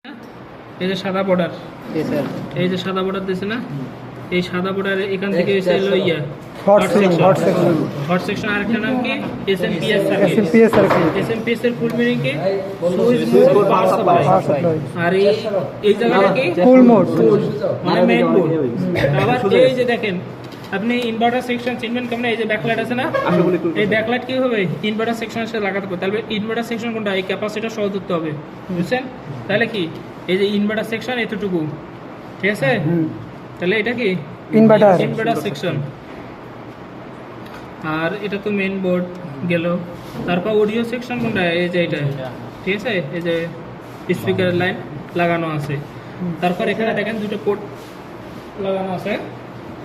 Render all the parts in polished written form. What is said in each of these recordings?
এই যে সাদা বর্ডার, এই যে সাদা বর্ডার দিয়েছে না, এই সাদা বর্ডার এখান থেকে এসে এলো হট সেকশন। আরেকটা নাম কি? SMPS circuit. এসএমপিএস এর ফুল মিনিং কি? Switch mode power supply. আর এই জায়গাটা কি? ফুল মোড, মানে মেইন মোড। আবার এই যে দেখেন, আপনি ইনভার্টার সেকশন চিনবেন কেমন? এই যে ব্যাকলাইট আছে না, এই ব্যাকলাইট কি হবে? ইনভার্টার সেকশনের সাথে লাগাতে হবে। তাহলে ইনভার্টার সেকশন কোনটা? এই ক্যাপাসিটর সহ ধরতে হবে, বুঝছেন? তাহলে কি এই যে ইনভার্টার সেকশন এতটুকু, ঠিক আছে? তাহলে এটা কি ইনভার্টার সেকশন। আর এটা তো মেইন বোর্ড গেল। তারপর অডিও সেকশন কোনটা? এই যে এটা, ঠিক আছে? এই যে স্পিকার লাইন লাগানো আছে। তারপর এখানে দেখেন দুটো পোর্ট লাগানো আছে।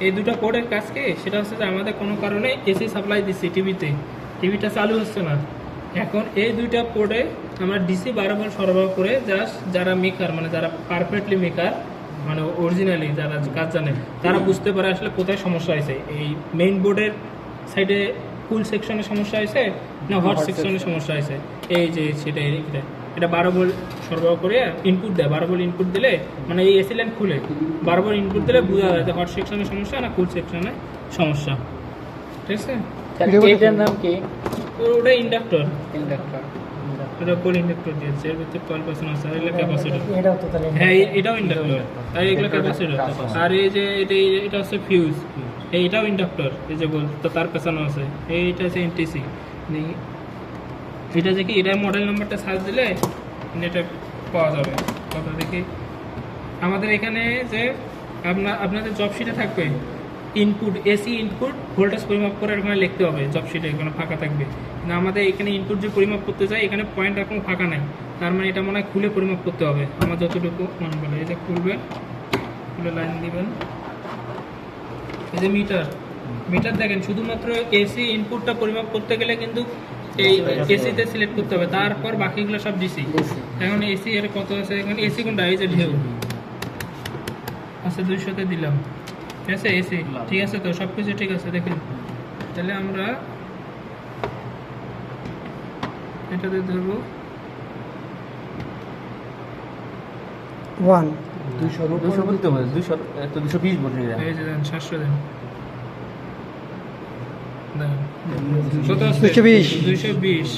এই দুটো পোর্টের কাজ কি? সেটা হচ্ছে যে আমাদের কোনো কারণে এসি সাপ্লাই দিচ্ছি টিভিটা চালু হচ্ছে না। এখন এই দুইটা পোর্টে আমরা ডিসি 12 ভোল্ট সরবরাহ করে জাস্ট যারা মেকার, মানে যারা পারফেক্টলি মেকার, মানে অরিজিনালি যারা কাজ জানে, তারা বুঝতে পারে আসলে কোথায় সমস্যা হয়েছে। এই মেইন বোর্ডের সাইডে কুল সেকশনের সমস্যা হয়েছে না হট সেকশনের সমস্যা হয়েছে। এই যে সেটা এটা 12 ভোল্ট সরবরাহ করে ইনপুট দেয়। 12 ভোল্ট ইনপুট দিলে মানে এই এসি লাইন খুলে 12 ভোল্ট ইনপুট দিলে বোঝা যায় যে হট সেকশনের সমস্যা না কুল সেকশনের সমস্যা, ঠিক আছে? এটার নাম কি? ওটা ইন্ডাক্টর। এটা কোল ইন্ডাক্টর দিয়েছে, এর ভিতরে 12% আছে। আর এগুলো ক্যাপাসিটর। হ্যাঁ, এটাও ইন্ডাক্টর। আর এগুলো ক্যাপাসিটর। আর এই যে এটা হচ্ছে ফিউজ। এইটাও ইন্ডাক্টর। এই যে বল তো তার পেছানো আছে। এইটা হচ্ছে এনটিসি। এটা যে কি, এটা মডেল নাম্বারটা সার্চ দিলে এটা পাওয়া যাবে। কথা দেখি আমাদের এখানে যে আপনাদের জব শিটে থাকবে ইনপুট, এসি ইনপুট ভোল্টেজ পরিমাপ করে এখানে লিখতে হবে। জব শিটে এখানে ফাঁকা থাকবে, কিন্তু আমাদের এখানে ইনপুট যে পরিমাপ করতে চাই এখানে পয়েন্ট এখন ফাঁকা নাই। তার মানে এটা মনে হয় খুলে পরিমাপ করতে হবে আমার যতটুকু মনে পড়ে। এই যে খুলে লাইন দিবেন। এই যে মিটার দেখেন, শুধুমাত্র এসি ইনপুটটা পরিমাপ করতে গেলে কিন্তু এই এসিতে সিলেক্ট করতে হবে, তারপর বাকিগুলো সব ডিসি। এখন এসি এর কত আছে এখানে? এসি কোনটা? এই যে ঢেউ আচ্ছা 200-তে দিলাম, ঠিক আছে? এসি ঠিক আছে তো, সব কিছু ঠিক আছে। দেখেন তাহলে আমরা এটাতে ধরবো 200 বলতে হবে, 200 তো 220 বলতে যায়। এই যে দেন 700 দেন, কত আছে? 220।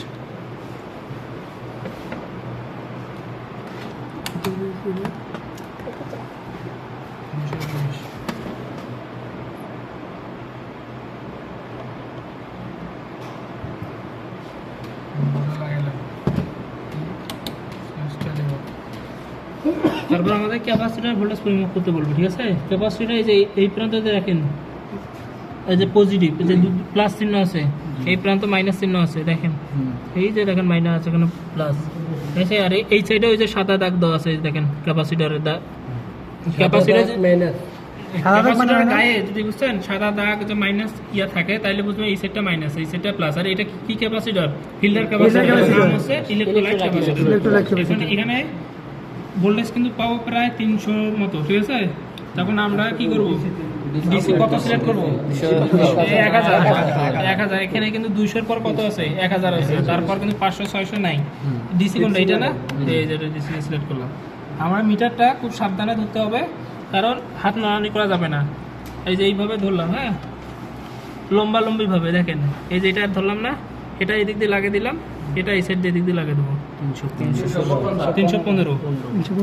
তারপর আমাদের ক্যাপাসিটর ভোল্টেজ পরিমাপ করতে বলবো, ঠিক আছে? ক্যাপাসিটর এই যে এই প্রান্তে দেখেন, এই যে পজিটিভ, এই যে প্লাস চিহ্ন আছে, এই প্রান্ত মাইনাস চিহ্ন আছে। দেখেন এই যে দেখেন মাইনাস আছে, এখানে প্লাস, ঠিক আছে? আর এই সাইডে ওই যে সাদা দাগ দেওয়া আছে, দেখেন ক্যাপাসিটরের দাগ, ক্যাপাসিটরের গায়ে যদি বুঝছেন সাদা দাগ যে মাইনাস ইয়া থাকে, তাহলে বুঝবেন এই সাইডটা মাইনাস, এই সাইডটা প্লাস। আর এটা কি ক্যাপাসিটর? ফিল্টার ক্যাপাসিটর, নাম হচ্ছে ইলেক্ট্রোলাইট ক্যাপাসিটর। এখানে ভোল্টেজ কিন্তু পাবো প্রায় 300 মতো, ঠিক আছে? তখন আমরা কি করব? ডিসি কত সিলেক্ট করব? 1000। এখানে কিন্তু 200 এর পর কত আছে? 1000 আছে। তারপর কিন্তু 500 600 নাই। ডিসি কোনটা? এটা না, এই যে ডিসি সিলেক্ট করলাম। আমরা মিটারটা খুব সাবধানে ধরতে হবে, কারণ হাত নাড়ানি করা যাবে না। এই যে এইভাবে ধরলাম, হ্যাঁ, লম্বি ভাবে। দেখেন এই যে এটা ধরলাম না, এটা এই দিক দিয়ে লাগিয়ে দিলাম, এটা এই সাইড দিয়ে দিক দিয়ে লাগিয়ে দেবো। 315।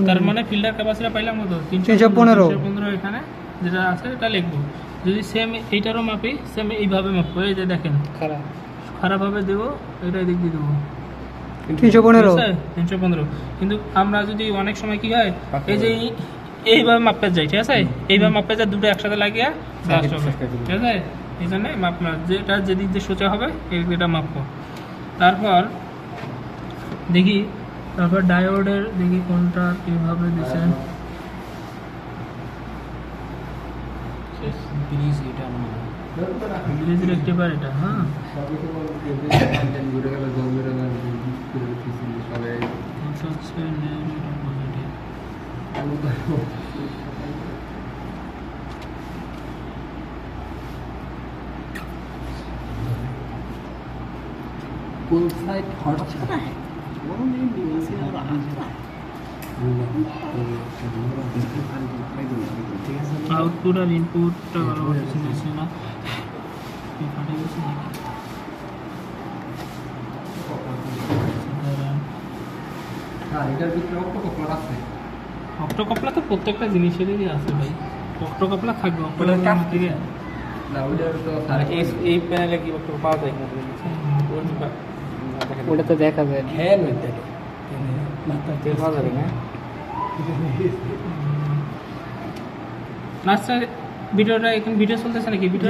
তার মানে ফিল্টার ক্যাপাসিটি পাইলাম কত? 315 এখানে যেটা আছে এটা লিখবো। যদি সেম এইটারও মাপি, সেম এইভাবে মাপবো। এই যে দেখেন খারাপভাবে দেবো, এটা এদিক দিয়ে দেবো 315। কিন্তু আমরা যদি অনেক সময় কি হয়, এই যে এইভাবে মাপতে যাই, ঠিক আছে? এইভাবে মাপতে যাই, দুটো একসাথে লাগিয়ে ঠিক আছে? এই জন্য মাপ না, যেটা যেদিক দিয়ে সোজা হবে এটা মাপবো। তারপর দেখি, তারপর ডায়োডের দেখি কোনটা কিভাবে দিছে। ব্রিজ রেক্টিফায়ার এটা, হ্যাঁ। কোন সাইড হট আছে না? আউটপুট আর ইনপুটটা ভালো মতো শুনেছি না ফাটে গেছে নাকি অক্টোকপলা তো প্রত্যেকটা জিনিসেরই আছে ভাই অক্টোকপলা থাকবে অক্টোকপলা থেকে এই প্যানেলে কি একটু পাওয়া যায় না ওটা তো দেখা যায় পাওয়া যাবে না লাস্টে ভিডিওটা এখন ভিডিও চলতেছে নাকি ভিডিও